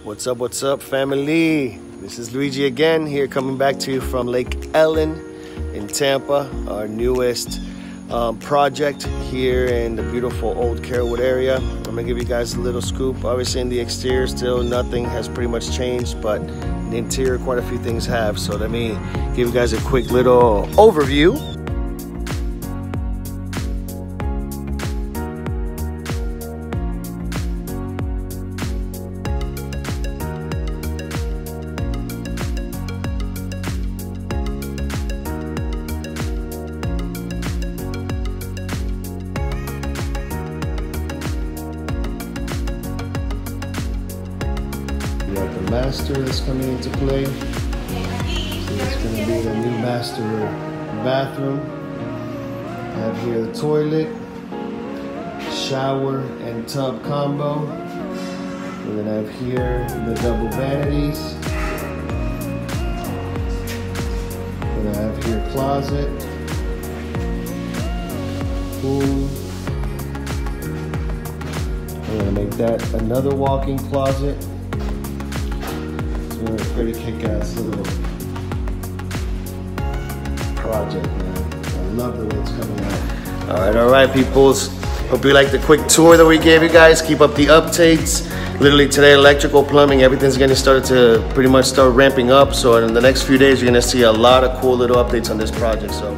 What's up, family? This is Luigi again, here coming back to you from Lake Ellen in Tampa, our newest project here in the beautiful Old Carrollwood area. I'm gonna give you guys a little scoop. Obviously in the exterior still nothing has pretty much changed, but in the interior quite a few things have. So let me give you guys a quick little overview. We have the master that's coming into play. So it's going to be the new master bathroom. I have here the toilet, shower and tub combo. We're going to have here the double vanities. We're going to have here closet, pool. We're going to make that another walk-in closet. Pretty kick-ass little project, man. I love the way it's coming out. All right, peoples. Hope you like the quick tour that we gave you guys. Keep up the updates. Literally today, electrical, plumbing, everything's gonna start to pretty much start ramping up. So in the next few days, you're gonna see a lot of cool little updates on this project. So